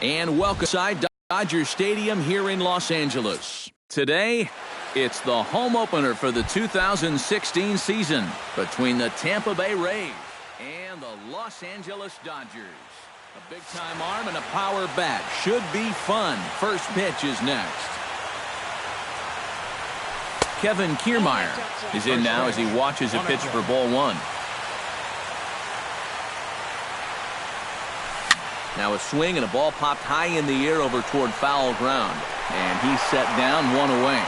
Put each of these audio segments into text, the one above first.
And welcome inside Dodger Stadium here in Los Angeles. Today, it's the home opener for the 2016 season between the Tampa Bay Rays and the Los Angeles Dodgers. A big-time arm and a power bat. Should be fun. First pitch is next. Kevin Kiermaier is in now as he watches a pitch for ball one. Now a swing and a ball popped high in the air over toward foul ground. And he's set down, one away.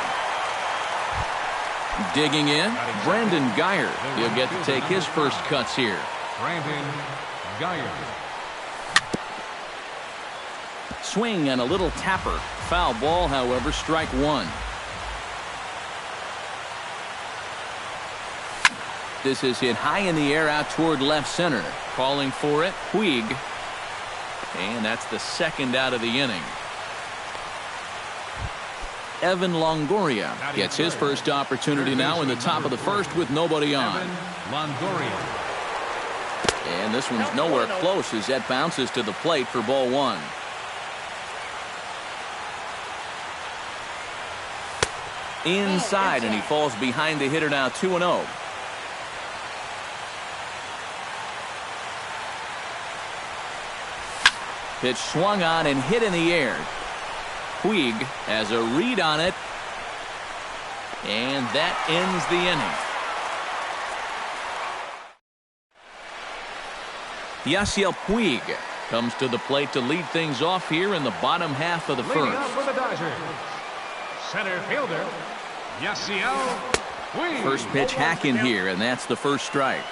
Digging in, Brandon Guyer. He'll get to take his first cuts here. Brandon Guyer. Swing and a little tapper. Foul ball, however, strike one. This is hit high in the air out toward left center. Calling for it, Puig. And that's the second out of the inning. Evan Longoria gets his first opportunity now in the top of the first with nobody on. Longoria. And this one's nowhere close as that bounces to the plate for ball one. Inside, and he falls behind the hitter now 2-0. Pitch swung on and hit in the air. Puig has a read on it. And that ends the inning. Yasiel Puig comes to the plate to lead things off here in the bottom half of the first. Leading up for the Dodgers, center fielder, Yasiel Puig. First pitch hacking here, and that's the first strike.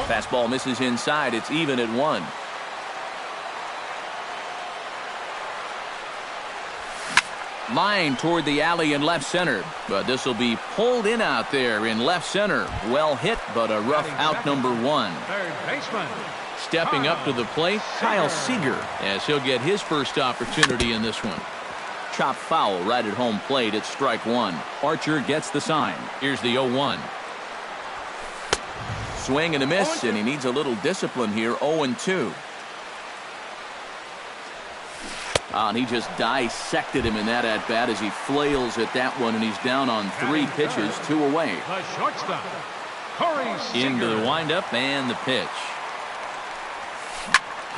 Fastball misses inside. It's even at 1. Line toward the alley in left center, but this will be pulled in out there in left center. Well hit, but a rough out number 1. Third baseman. Stepping up to the plate, Kyle Seager, as he'll get his first opportunity in this one. Chop foul right at home plate. It's strike 1. Archer gets the sign. Here's the 0-1. Swing and a miss, and he needs a little discipline here. 0-2. And he just dissected him in that at-bat as he flails at that one, and he's down on 3 pitches, 2 away. The shortstop, Corey Seager. Into the windup and the pitch.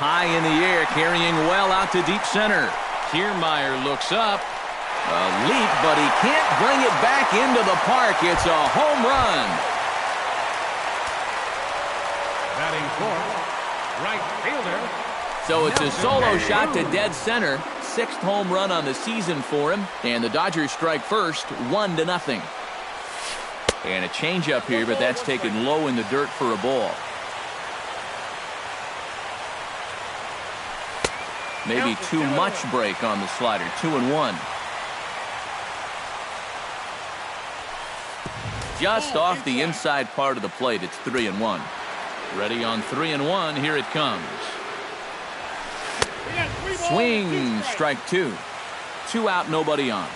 High in the air, carrying well out to deep center. Kiermaier looks up. A leap, but he can't bring it back into the park. It's a home run. Batting fourth, right fielder. So it's a solo shot to dead center. 6th home run on the season for him. And the Dodgers strike first, 1-0. And a changeup here, but that's taken low in the dirt for a ball. Maybe too much break on the slider. 2-1. Just off the inside part of the plate. It's 3-1. Ready on 3-1. Here it comes. Swing, strike 2. 2 out, nobody on.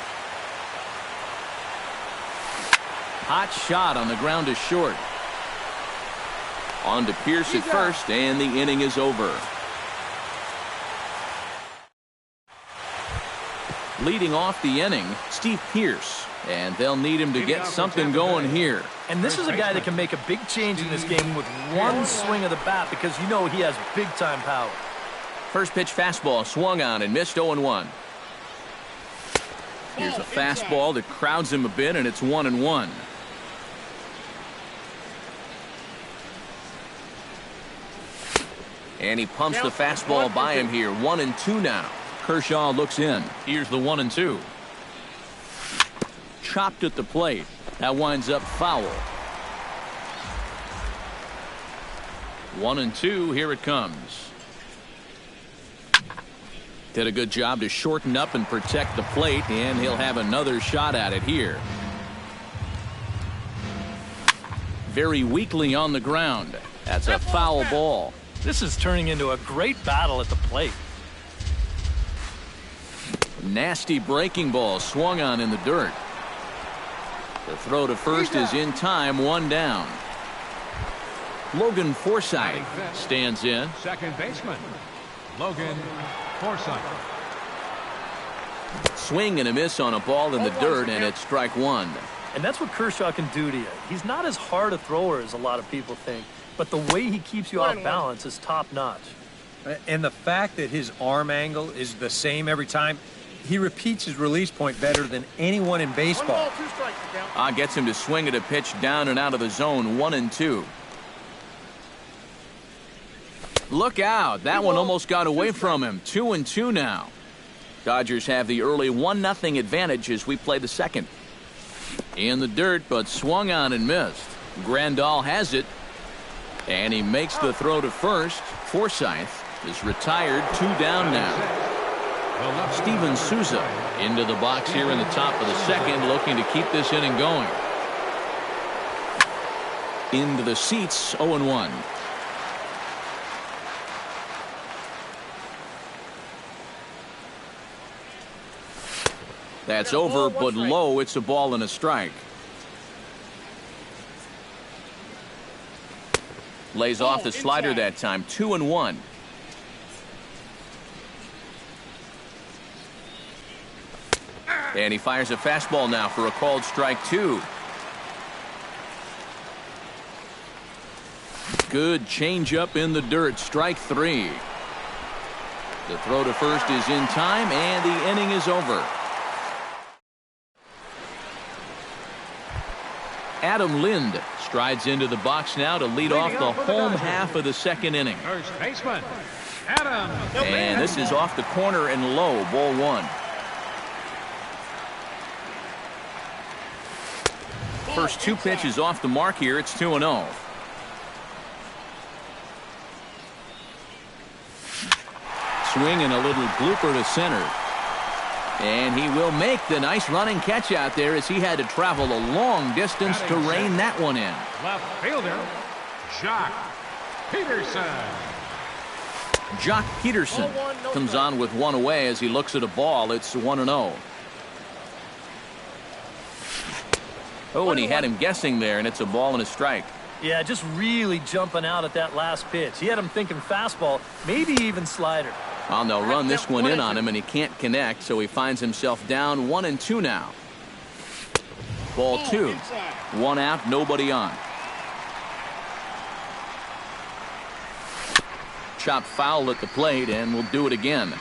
Hot shot on the ground to short. On to Pierce at first, and the inning is over. Leading off the inning, Steve Pierce. And they'll need him to get something going here. And this is a guy that can make a big change in this game with one swing of the bat, because you know he has big-time power. First pitch fastball swung on and missed. 0-1. Here's a fastball that crowds him a bit, and it's 1-1. And he pumps the fastball by him here. 1-2 now. Kershaw looks in. Here's the 1-2. Chopped at the plate. That winds up foul. 1-2. Here it comes. Did a good job to shorten up and protect the plate, and he'll have another shot at it here. Very weakly on the ground. That's a foul ball. This is turning into a great battle at the plate. Nasty breaking ball swung on in the dirt. The throw to first is in time, 1 down. Logan Forsythe stands in. Second baseman, Logan Forsythe. Swing and a miss on a ball in the dirt, and it's strike one. And that's what Kershaw can do to you. He's not as hard a thrower as a lot of people think, but the way he keeps you off balance is top-notch. And the fact that his arm angle is the same every time, he repeats his release point better than anyone in baseball. Gets him to swing at a pitch down and out of the zone, 1-2. Look out. That one almost got away from him. 2-2 now. Dodgers have the early 1-0 advantage as we play the second. In the dirt, but swung on and missed. Grandal has it. And he makes the throw to first. Forsythe is retired, 2 down now. Steven Souza into the box here in the top of the second, looking to keep this inning going. Into the seats, 0-1. That's over, but low. It's a ball and a strike. Lays off the slider that time, 2-1. And he fires a fastball now for a called strike 2. Good changeup in the dirt, strike 3. The throw to first is in time, and the inning is over. Adam Lind strides into the box now to lead off the home half of the second inning. First baseman, Adam. And this is off the corner and low, ball 1. First 2 pitches off the mark here. It's 2-0. Swing and a little blooper to center. And he will make the nice running catch out there as he had to travel a long distance to rein that one in. Left fielder, Jock Peterson. Jock Peterson comes on with 1 away as he looks at a ball. It's 1-0. Oh, and he had him guessing there, and it's a ball and a strike. Yeah, just really jumping out at that last pitch. He had him thinking fastball, maybe even slider. Well, they'll run this one in on him, and he can't connect, so he finds himself down 1-2 now. Ball 2. 1 out, nobody on. Chop foul at the plate, and we'll do it again.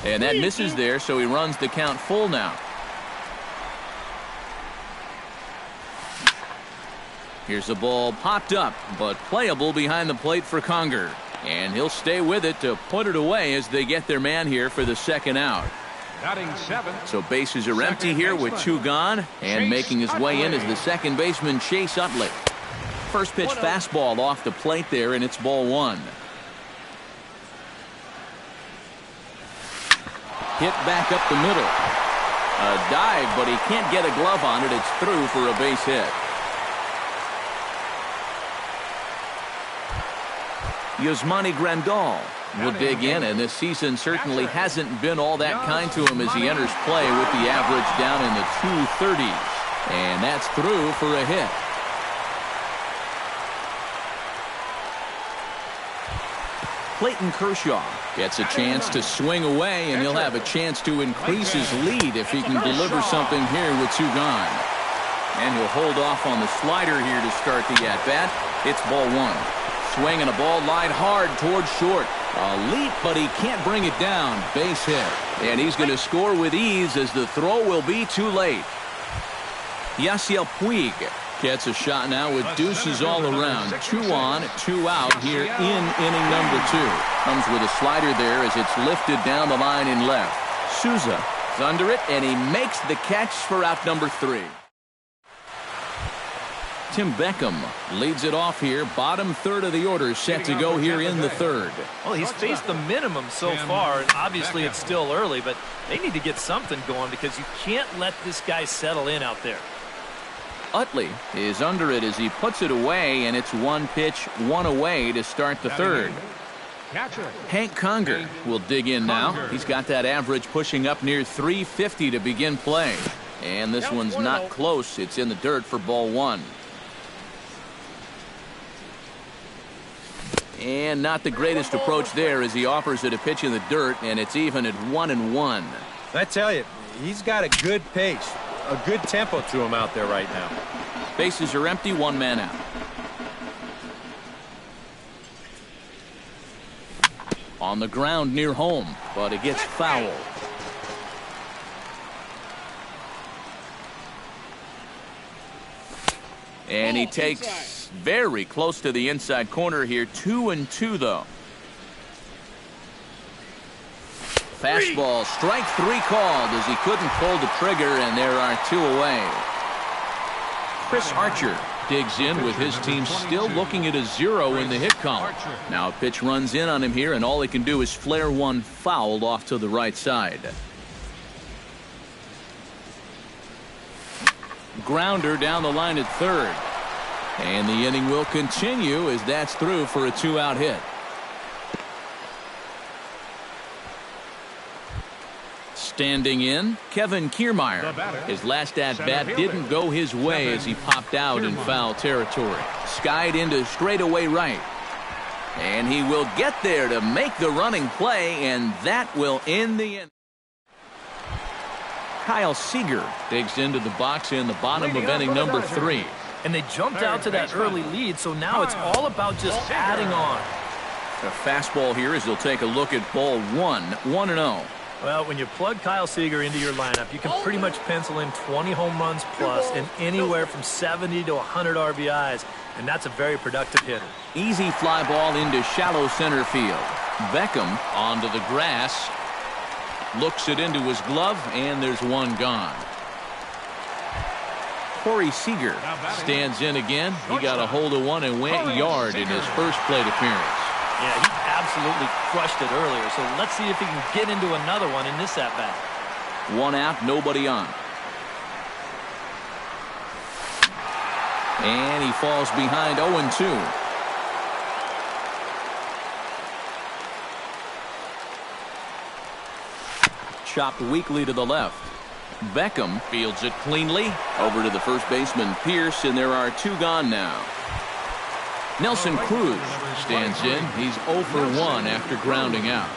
And that misses there, so he runs the count full now. Here's the ball popped up, but playable behind the plate for Conger. And he'll stay with it to put it away as they get their man here for the second out. Batting 7. So bases are empty here with 2 gone. And making his way in is the second baseman, Chase Utley. First pitch fastball off the plate there, and it's ball 1. Hit back up the middle. A dive, but he can't get a glove on it. It's through for a base hit. Yasmani Grandal will dig in, and this season certainly hasn't been all that kind to him as he enters play with the average down in the 230s. And that's through for a hit. Clayton Kershaw gets a chance to swing away, and he'll have a chance to increase his lead if he can deliver something here with 2 gone. And he'll hold off on the slider here to start the at-bat. It's ball 1. Swing and a ball lined hard towards short. A leap, but he can't bring it down. Base hit. And he's going to score with ease as the throw will be too late. Yasiel Puig gets a shot now with deuces all around. 2 on, 2 out here in inning number 2. Comes with a slider there as it's lifted down the line in left. Souza is under it, and he makes the catch for out number 3. Tim Beckham leads it off here. Bottom third of the order set to go here in the third. Well, he's faced the minimum so far, and obviously it's still early, but they need to get something going because you can't let this guy settle in out there. Utley is under it as he puts it away, and it's 1 pitch, 1 away to start the third. Hank Conger will dig in now. He's got that average pushing up near 350 to begin play. And this one's not close. It's in the dirt for ball one. And not the greatest approach there as he offers it a pitch in the dirt, and it's even at 1-1. I tell you, he's got a good pace, a good tempo to him out there right now. Bases are empty, one man out. On the ground near home, but it gets foul. And he takes very close to the inside corner here. 2-2 though. Fastball, strike three called as he couldn't pull the trigger, and there are two away. Chris Archer digs in with his team still looking at a 0 in the hit column. Now a pitch runs in on him here, and all he can do is flare one fouled off to the right side. Grounder down the line at third. And the inning will continue as that's through for a 2-out hit. Standing in, Kevin Kiermaier. His last at-bat didn't go his way as he popped out in foul territory. Skied into straightaway right. And he will get there to make the running play, and that will end the inning. Kyle Seager digs into the box in the bottom of inning number 3. And they jumped out to that early lead, so now it's all about just adding on. A fastball here as he'll take a look at ball 1, 1-0. Well, when you plug Kyle Seager into your lineup, you can pretty much pencil in 20 home runs plus and anywhere from 70 to 100 RBIs, and that's a very productive hitter. Easy fly ball into shallow center field. Beckham onto the grass. Looks it into his glove, and there's one gone. Corey Seager stands in again. He got a hold of one and went yard in his first plate appearance. Yeah, he absolutely crushed it earlier, so let's see if he can get into another one in this at-bat. One out, nobody on. And he falls behind 0-2. Chopped weakly to the left. Beckham fields it cleanly over to the first baseman Pierce, and there are two gone now. Nelson Cruz stands in. He's 0 for 1 after grounding out.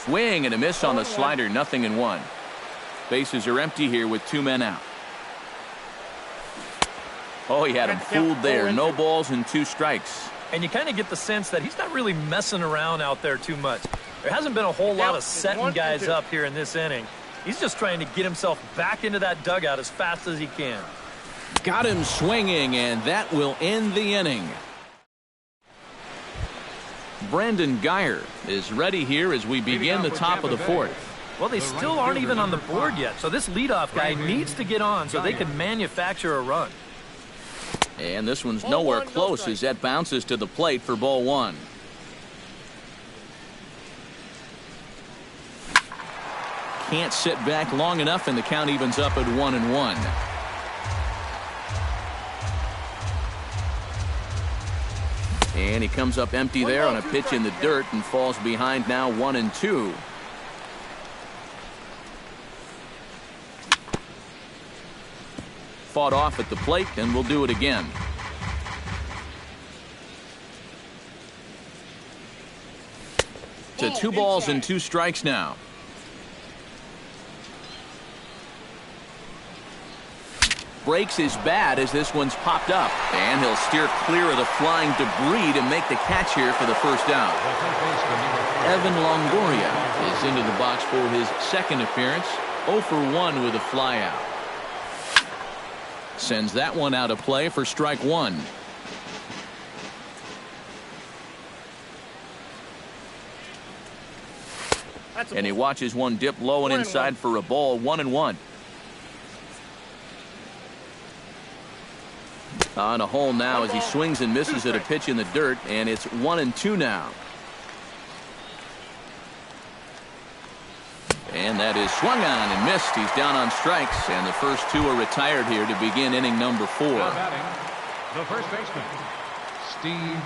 Swing and a miss on the slider, 0-1. Bases are empty here with two men out. Oh, he had him fooled there. No balls and 2 strikes. And you kind of get the sense that he's not really messing around out there too much. There hasn't been a whole lot of setting guys up here in this inning. He's just trying to get himself back into that dugout as fast as he can. Got him swinging, and that will end the inning. Brandon Geyer is ready here as we begin the top of the 4th. Well, they still aren't even on the board yet, so this leadoff guy needs to get on so they can manufacture a run. And this one's nowhere close as that bounces to the plate for ball 1. Can't sit back long enough, and the count evens up at 1-1. And he comes up empty there on a pitch in the dirt and falls behind now 1-2. Fought off at the plate, and we'll do it again. To 2 balls and 2 strikes now. Breaks his bat as this one's popped up, and he'll steer clear of the flying debris to make the catch here for the first out. Evan Longoria is into the box for his second appearance. 0 for 1 with a flyout. Sends that one out of play for strike 1. And he watches one dip low and inside for a ball. 1-1. On a hole now as he swings and misses at a pitch in the dirt, and it's 1-2 now. And that is swung on and missed. He's down on strikes, and the first 2 are retired here to begin inning number 4. Now batting, the first baseman, Steve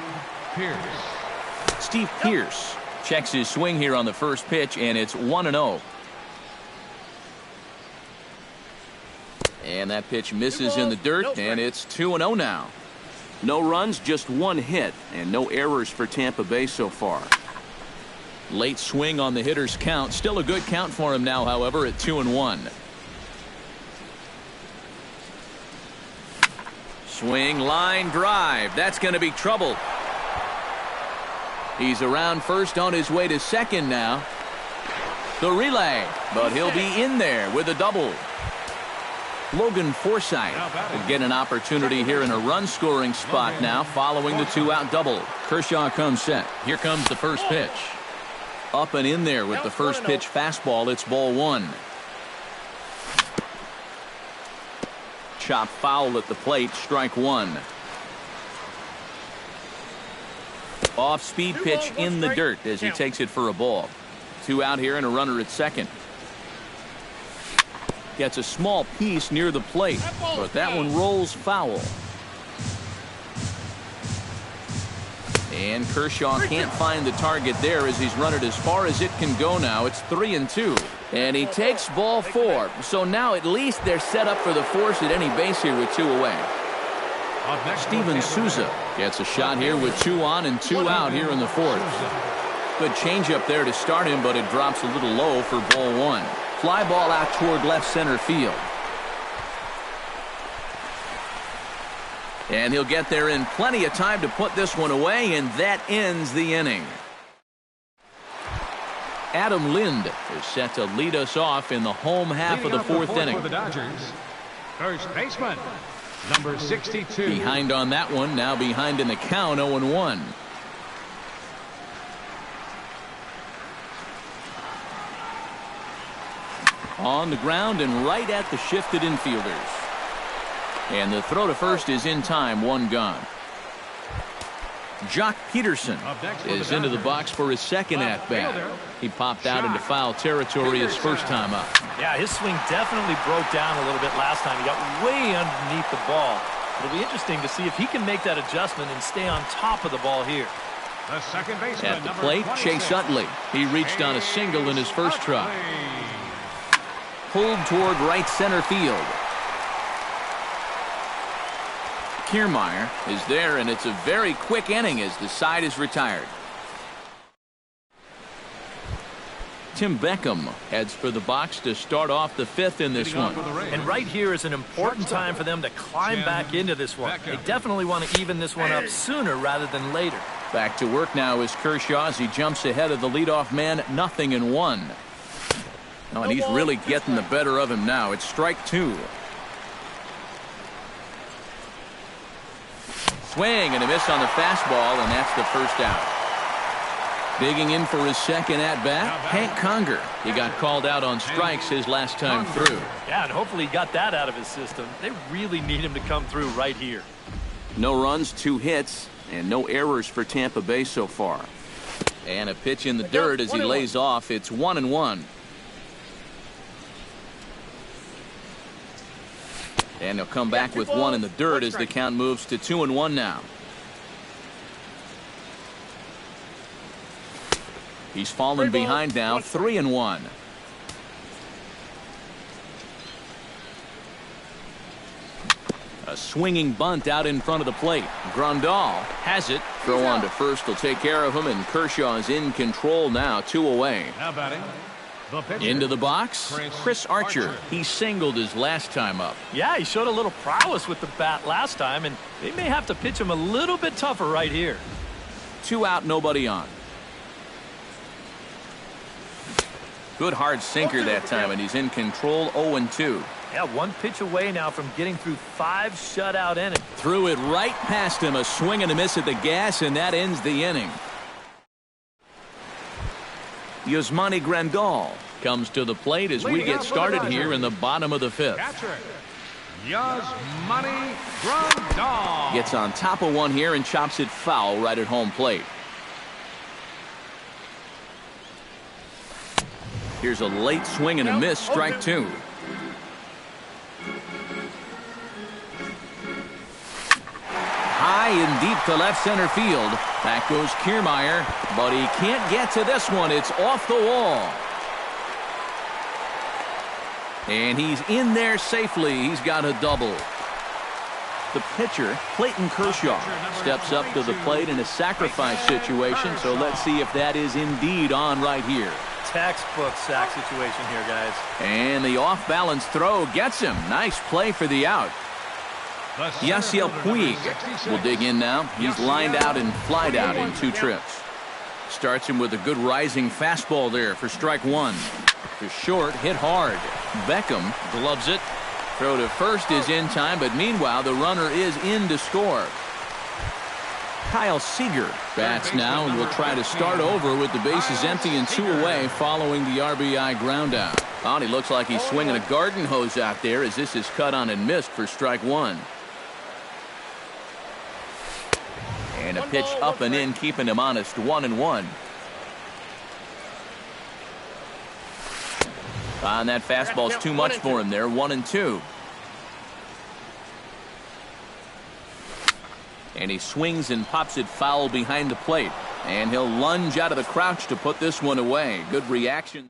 Pierce. Steve Pierce checks his swing here on the first pitch, and it's 1-0. And that pitch misses in the dirt, and it's 2-0 now. No runs, just one hit, and no errors for Tampa Bay so far. Late swing on the hitter's count. Still a good count for him now, however, at 2-1. Swing, line drive. That's going to be trouble. He's around first on his way to second now. The relay, but he'll be in there with a double. Logan Forsythe will get an opportunity here in a run-scoring spot now following the two-out double. Kershaw comes set. Here comes the first pitch. Up and in there with the first pitch fastball. It's ball one. Chop foul at the plate. Strike one. Off-speed pitch in the dirt as he takes it for a ball. Two out here and a runner at second. Gets a small piece near the plate, but that one rolls foul. And Kershaw can't find the target there as he's run it as far as it can go now. It's 3-2. And he takes ball four. So now at least they're set up for the force at any base here with two away. Steven Souza gets a shot here with two on and two out here in the fourth. Good changeup there to start him, but it drops a little low for ball one. Fly ball out toward left center field. And he'll get there in plenty of time to put this one away, and that ends the inning. Adam Lind is set to lead us off in the home half of the fourth inning. For the Dodgers, first baseman, number 62. Behind on that one, now behind in the count, 0-1. On the ground and right at the shifted infielders. And the throw to first is in time, one gone. Jock Peterson is into the box for his second at-bat. He popped out into foul territory his first time up. Yeah, his swing definitely broke down a little bit last time. He got way underneath the ball. It'll be interesting to see if he can make that adjustment and stay on top of the ball here. The second baseman, at the plate, Chase Utley. He reached on a single in his first try. Pulled toward right center field. Kiermaier is there, and it's a very quick inning as the side is retired. Tim Beckham heads for the box to start off the fifth in this one. And right here is an important time for them to climb back into this one. They definitely want to even this one up sooner rather than later. Back to work now is Kershaw as he jumps ahead of the leadoff man, 0-1. Oh, and he's really getting the better of him now. It's strike two. Swing and a miss on the fastball, and that's the first out. Digging in for his second at-bat, Hank Conger. He got called out on strikes his last time through. Yeah, and hopefully he got that out of his system. They really need him to come through right here. No runs, 2 hits, and no errors for Tampa Bay so far. And a pitch in the dirt as he lays off. It's 1-1. And he'll come back with one in the dirt as the count moves to 2-1 now. He's fallen behind now, 3-1. A swinging bunt out in front of the plate. Grandal has it. Throw on to first will take care of him, and Kershaw is in control now, 2 away. Now batting. Into the box, Chris Archer. He singled his last time up. Yeah, he showed a little prowess with the bat last time, and they may have to pitch him a little bit tougher right here. 2 out, nobody on. Good hard sinker that time, and he's in control, 0-2. Yeah, 1 pitch away now from getting through 5 shutout innings. Threw it right past him, a swing and a miss at the gas, and that ends the inning. Yasmani Grandal comes to the plate as we get started here in the bottom of the 5th. Yasmani Grandal gets on top of one here and chops it foul right at home plate. Here's a late swing and a miss, strike 2. High and deep to left center field. Back goes Kiermaier, but he can't get to this one. It's off the wall. And he's in there safely. He's got a double. The pitcher, Clayton Kershaw, steps up to the plate in a sacrifice situation, so let's see if that is indeed on right here. Textbook sack situation here, guys. And the off-balance throw gets him. Nice play for the out. Yasiel Puig will dig in now. He's lined out and flied out in 2 trips. Starts him with a good rising fastball there for strike 1. To short, hit hard. Beckham gloves it. Throw to first is in time, but meanwhile the runner is in to score. Kyle Seager bats now and will try to start over with the bases empty and 2 away following the RBI ground out. Oh, and he looks like he's swinging a garden hose out there as this is cut on and missed for strike 1. And a pitch up and in, keeping him honest, 1-1. And that fastball's too much for him there, 1-2. And he swings and pops it foul behind the plate. And he'll lunge out of the crouch to put this one away. Good reaction.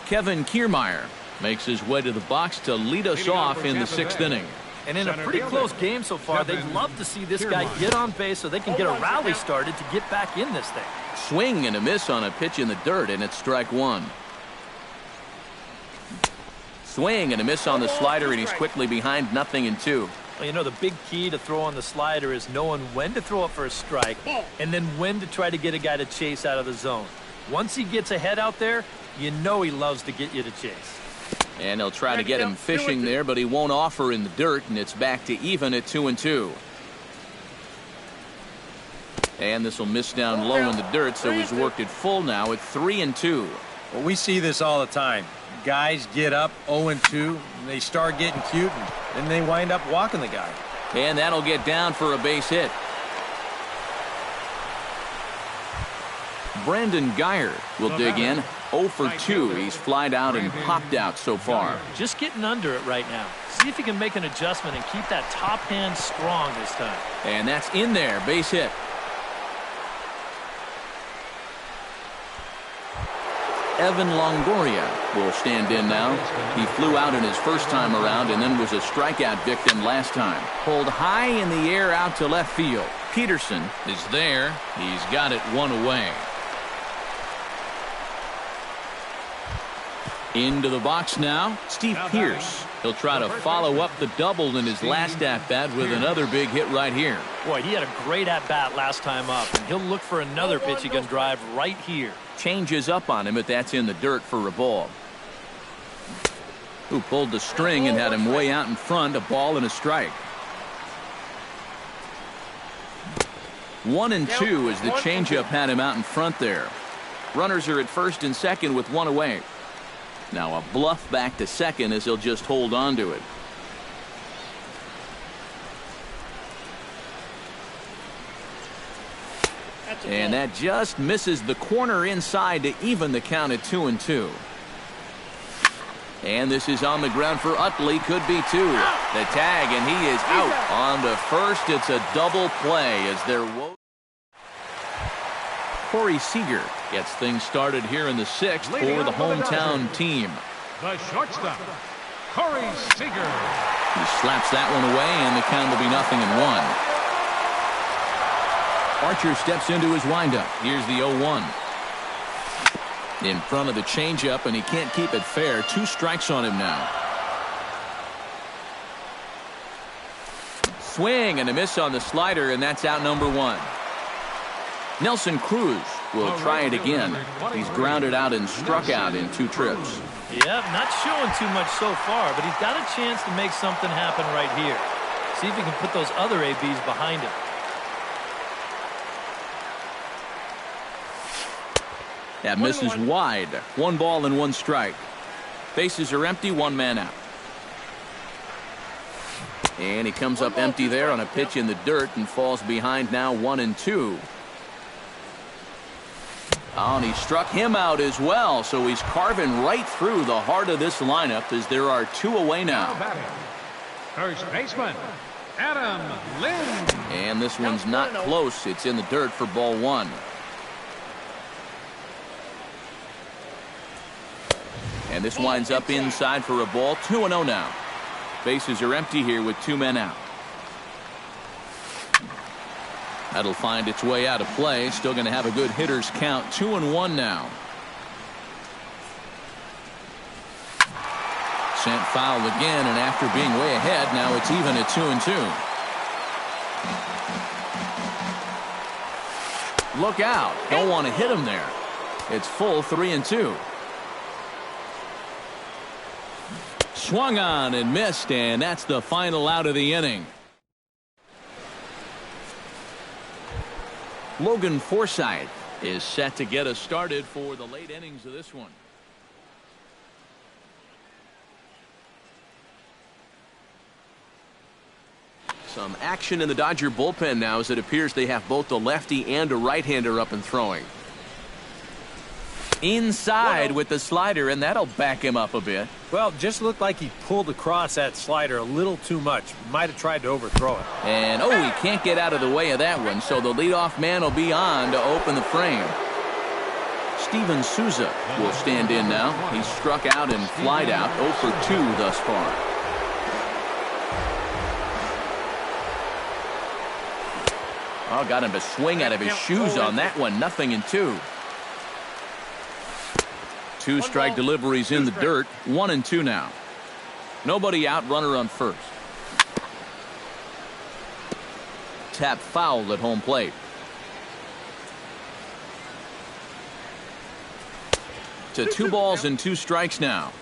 Kevin Kiermaier makes his way to the box to lead us off in the 6th inning. And in a pretty close game so far, they'd love to see this guy get on base so they can get a rally started to get back in this thing. Swing and a miss on a pitch in the dirt, and it's strike 1. Swing and a miss on the slider, and he's quickly behind 0-2. Well, you know, the big key to throw on the slider is knowing when to throw it for a strike and then when to try to get a guy to chase out of the zone. Once he gets ahead out there, you know he loves to get you to chase. And he'll try to get him fishing there, but he won't offer in the dirt, and it's back to even at 2-2. And this will miss down low in the dirt, so he's worked it full now at 3-2. Well, we see this all the time. Guys get up 0-2, and they start getting cute, and then they wind up walking the guy. And that'll get down for a base hit. Brandon Geyer will dig in. 0 for 2. He's flied out and popped out so far. Just getting under it right now. See if he can make an adjustment and keep that top hand strong this time. And that's in there. Base hit. Evan Longoria will stand in now. He flew out in his first time around and then was a strikeout victim last time. Pulled high in the air out to left field. Peterson is there. He's got it 1 away. Into the box now, Steve Pearce. He'll try to follow up the double in his last at-bat with another big hit right here. Boy, he had a great at-bat last time up, and he'll look for another pitch he can drive right here. Changes up on him, but that's in the dirt for a ball. Who pulled the string and had him way out in front, a ball and a strike. 1-2 as the changeup had him out in front there. Runners are at first and second with 1 away. Now a bluff back to second as he'll just hold on to it. And that just misses the corner inside to even the count at 2-2. And this is on the ground for Utley. Could be 2. The tag, and he is out. On to first, it's a double play as they're Corey Seager gets things started here in the 6th for the hometown team. The shortstop, Corey Seager. He slaps that one away, and the count will be 0-1. Archer steps into his windup. Here's the 0-1. In front of the changeup, and he can't keep it fair. 2 strikes on him now. Swing and a miss on the slider, and that's out number 1. Nelson Cruz will try it again. He's grounded out and struck out in 2 trips. Yep, not showing too much so far, but he's got a chance to make something happen right here. See if he can put those other ABs behind him. That misses wide. 1 ball and 1 strike. Bases are empty, 1 man out. And he comes up empty there on a pitch in the dirt and falls behind now 1-2. Oh, and he struck him out as well, so he's carving right through the heart of this lineup as there are 2 away now. First baseman, Adam Lind. And this one's not close. It's in the dirt for ball 1. And this winds up inside for a ball. 2-0 now. Bases are empty here with 2 men out. That'll find its way out of play. Still going to have a good hitter's count. 2-1 now. Sent foul again, and after being way ahead, now it's even at 2-2. Look out. Don't want to hit him there. It's full 3-2. Swung on and missed, and that's the final out of the inning. Logan Forsythe is set to get us started for the late innings of this one. Some action in the Dodger bullpen now, as it appears they have both the lefty and a right-hander up and throwing. Inside with the slider, and that'll back him up a bit. Well, just looked like he pulled across that slider a little too much. Might have tried to overthrow it. And, oh, he can't get out of the way of that one, so the leadoff man will be on to open the frame. Steven Souza will stand in now. He's struck out and flied out, 0 for 2 thus far. Oh, got him to swing out of his shoes on that one. 0-2. 2 strike deliveries in the dirt. 1-2 now. Nobody out, runner on first. Tap foul at home plate. To 2 balls and 2 strikes now.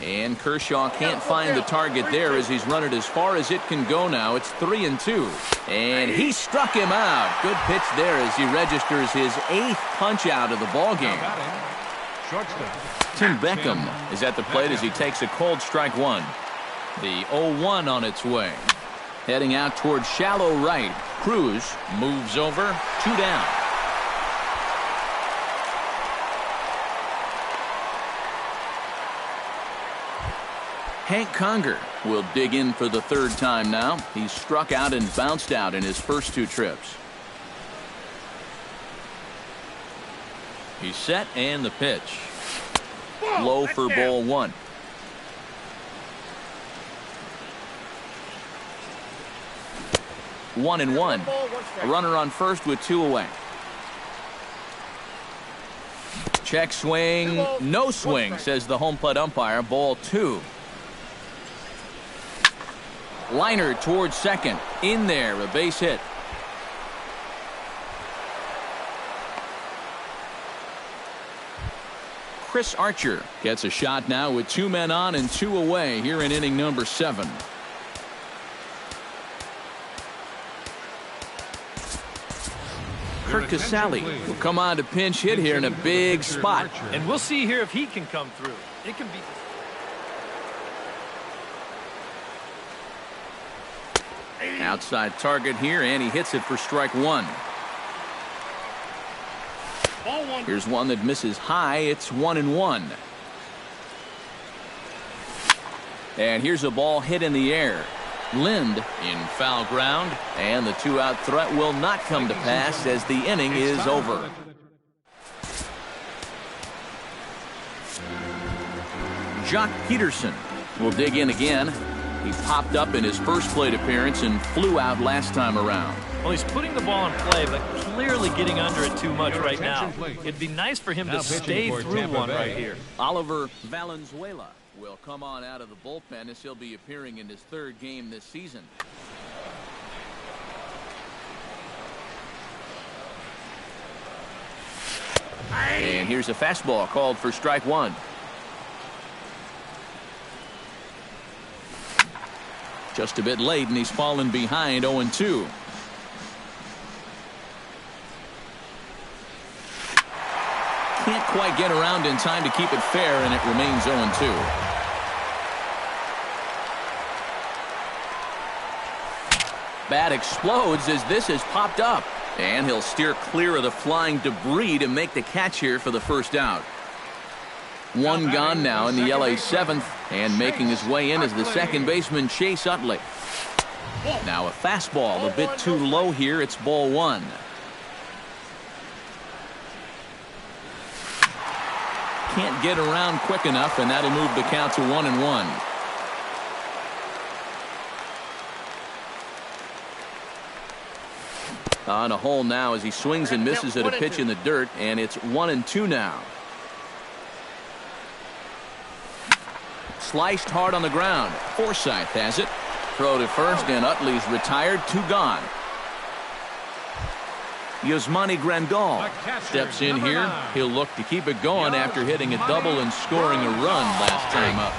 And Kershaw can't find the target there as he's run it as far as it can go now. It's 3-2. And he struck him out. Good pitch there as he registers his 8th punch out of the ballgame. Tim Beckham is at the plate as he takes a cold strike 1. The 0-1 on its way. Heading out towards shallow right. Cruz moves over. 2 down. Hank Conger will dig in for the 3rd time now. He's struck out and bounced out in his first 2 trips. He's set, and the pitch. Low for ball 1. One and one. A runner on first with 2 away. Check swing. No swing, says the home plate umpire. Ball 2. Liner towards second. In there, a base hit. Chris Archer gets a shot now with 2 men on and 2 away here in inning number 7. Kurt Casale will come on to pinch hit here in a big spot. And we'll see here if he can come through. It can be... Outside target here, and he hits it for strike 1. Here's one that misses high. It's 1-1. And here's a ball hit in the air. Lind in foul ground, and the 2-out threat will not come to pass as the inning is over. Jock Peterson will dig in again. He popped up in his first plate appearance and flew out last time around. Well, he's putting the ball in play, but clearly getting under it too much right now. It'd be nice for him to stay through one right here. Oliver Valenzuela will come on out of the bullpen as he'll be appearing in his 3rd game this season. And here's a fastball called for strike 1. Just a bit late, and he's fallen behind 0-2. Can't quite get around in time to keep it fair, and it remains 0-2. Bat explodes as this has popped up, and he'll steer clear of the flying debris to make the catch here for the first out. 1 gone now in the LA 7th, and making his way in is the second baseman Chase Utley. Now a fastball a bit too low here. It's ball 1. can't get around quick enough, and that'll move the count to 1-1. On a hole now as he swings and misses at a pitch in the dirt, and it's 1-2 now. Sliced hard on the ground. Forsythe has it. Throw to first, and Utley's retired. 2 gone. Yasmani Grandal steps in here. He'll look to keep it going after hitting a double and scoring a run last time up.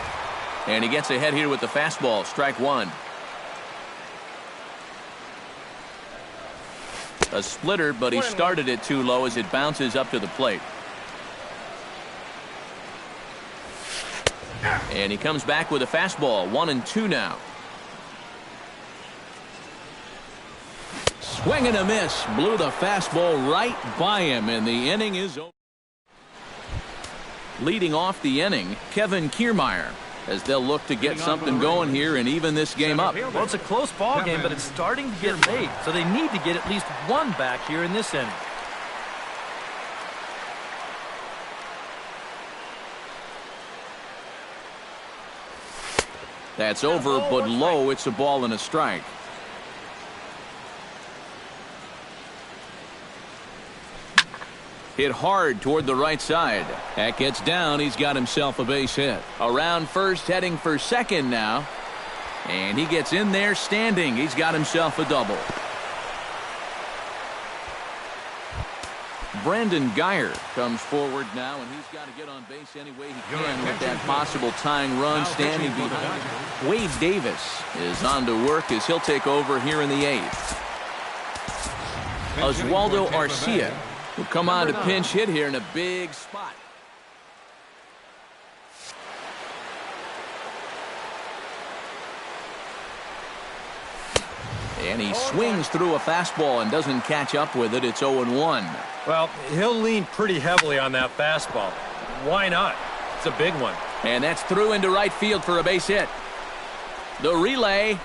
And he gets ahead here with the fastball. Strike 1. A splitter, but he started it too low as it bounces up to the plate. And he comes back with a fastball. 1-2 now. Swing and a miss. Blew the fastball right by him, and the inning is over. Leading off the inning, Kevin Kiermaier, as they'll look to get something going here and even this game up. Well, it's a close ball game, but it's starting to get late, so they need to get at least one back here in this inning. That's over, but low. It's a ball and a strike. Hit hard toward the right side. That gets down. He's got himself a base hit. Around first, heading for second now. And he gets in there standing. He's got himself a double. Brandon Guyer comes forward now, and he's got to get on base any way he can with that possible tying run standing behind him. Wade Davis is on to work as he'll take over here in the 8th. Oswaldo Arcia will come on to pinch hit here in a big spot. And he swings through a fastball and doesn't catch up with it. It's 0-1. Well, he'll lean pretty heavily on that fastball. Why not? It's a big one. And that's through into right field for a base hit. The relay.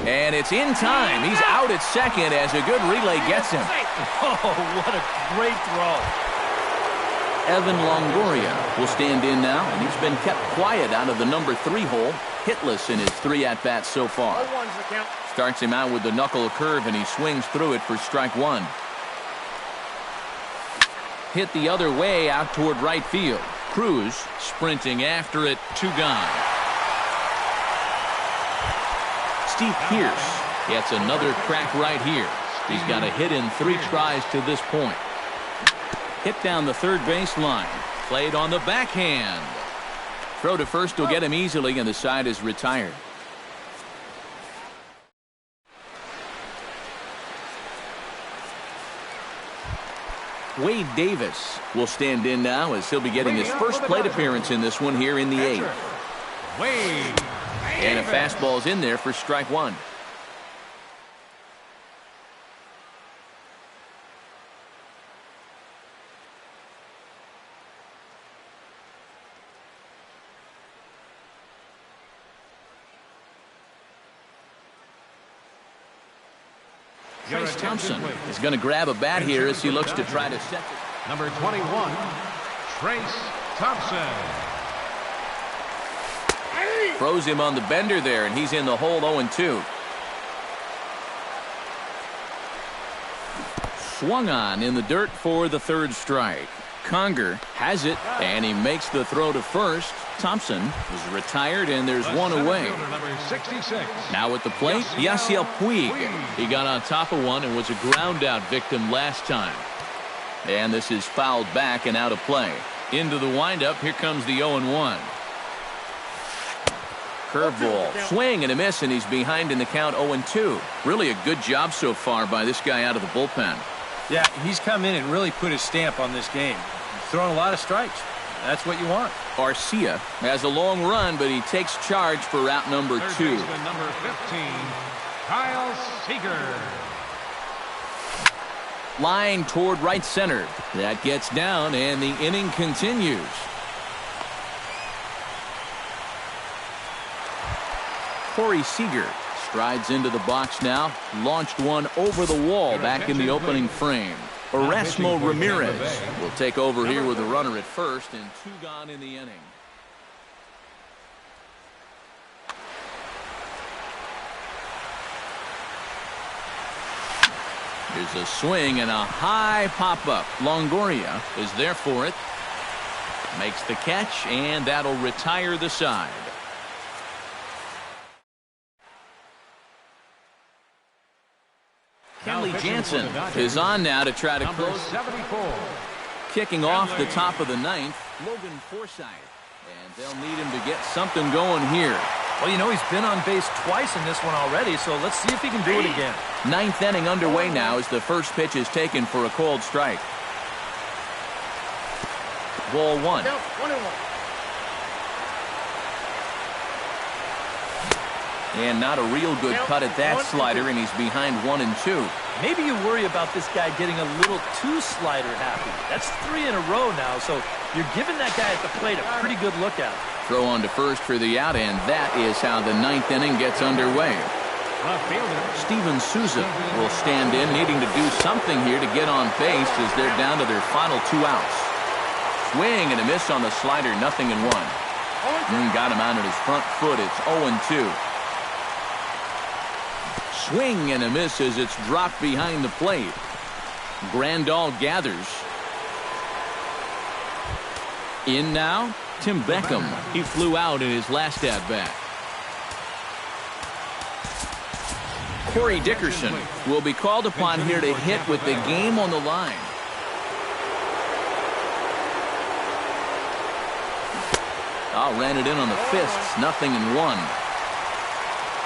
And it's in time. He's out at second as a good relay gets him. Oh, what a great throw. Evan Longoria will stand in now, and he's been kept quiet out of the number 3 hole. Hitless in his 3 at-bats so far. Starts him out with the knuckle curve, and he swings through it for strike 1. Hit the other way out toward right field. Cruz sprinting after it. 2 gone. Steve Pearce gets another crack right here. He's got a hit in 3 tries to this point. Hit down the third baseline. Played on the backhand. Throw to first will get him easily, and the side is retired. Wade Davis will stand in now as he'll be getting his first plate appearance in this one here in the 8th. Wade. And a fastball's in there for strike 1. Trace Thompson is going to grab a bat here as he looks to try to set it. Number 21, Trace Thompson. Throws him on the bender there, and he's in the hole 0-2. Swung on in the dirt for the 3rd strike. Conger has it, and he makes the throw to first. Thompson is retired, and there's one away. Number 66. Now at the plate, Yasiel Puig. He got on top of one and was a ground-out victim last time. And this is fouled back and out of play. Into the windup, here comes the 0-1. Curveball, swing and a miss, and he's behind in the count 0-2. Really a good job so far by this guy out of the bullpen. Yeah, he's come in and really put his stamp on this game. He's thrown a lot of strikes. That's what you want. Arcia has a long run, but he takes charge for route number 2. Number 15, Kyle Seager. Line toward right center. That gets down, and the inning continues. Corey Seager strides into the box now. Launched one over the wall back in the opening frame. Erasmo Ramirez will take over here with a runner at first and 2 gone in the inning. Here's a swing and a high pop-up. Longoria is there for it. Makes the catch, and that'll retire the side. Kenley Jansen is on now to try to close. 74. Kicking off the top of the 9th, Logan Forsythe. And they'll need him to get something going here. Well, you know, he's been on base twice in this one already, so let's see if he can do it again. 9th inning underway now as the first pitch is taken for a called strike. Ball 1. And not a real good cut at that slider, and he's behind 1 and 2. Maybe you worry about this guy getting a little too slider happy. That's 3 in a row now, so you're giving that guy at the plate a pretty good look at it. Throw on to first for the out, and that is how the 9th inning gets underway. Steven Souza will stand in, needing to do something here to get on base as they're down to their final 2 outs. Swing and a miss on the slider, 0-1. Got him out at his front foot. It's 0-2. Swing and a miss as it's dropped behind the plate. Grandal gathers. In now, Tim Beckham. He flew out in his last at-bat. Corey Dickerson will be called upon here to hit with the game on the line. Ran it in on the fists, 0-1.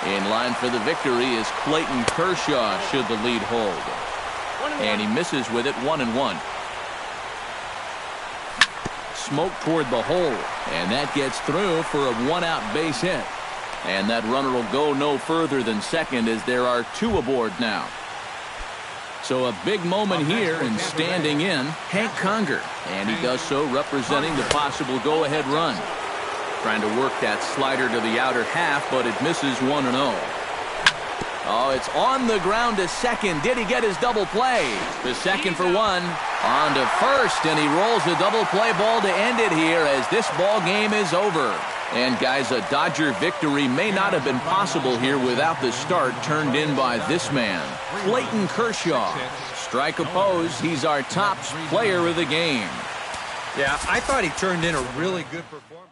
In line for the victory is Clayton Kershaw should the lead hold. And he misses with it, 1-1. Smoke toward the hole, and that gets through for a 1-out base hit. And that runner will go no further than second as there are 2 aboard now. So a big moment here, and standing in, Hank Conger. And he does so representing the possible go-ahead run. Trying to work that slider to the outer half, but it misses 1-0. Oh, it's on the ground to second. Did he get his double play? The second for 1. On to first, and he rolls a double play ball to end it here as this ball game is over. And guys, a Dodger victory may not have been possible here without the start turned in by this man, Clayton Kershaw. Strike opposed, he's our top player of the game. Yeah, I thought he turned in a really good performance.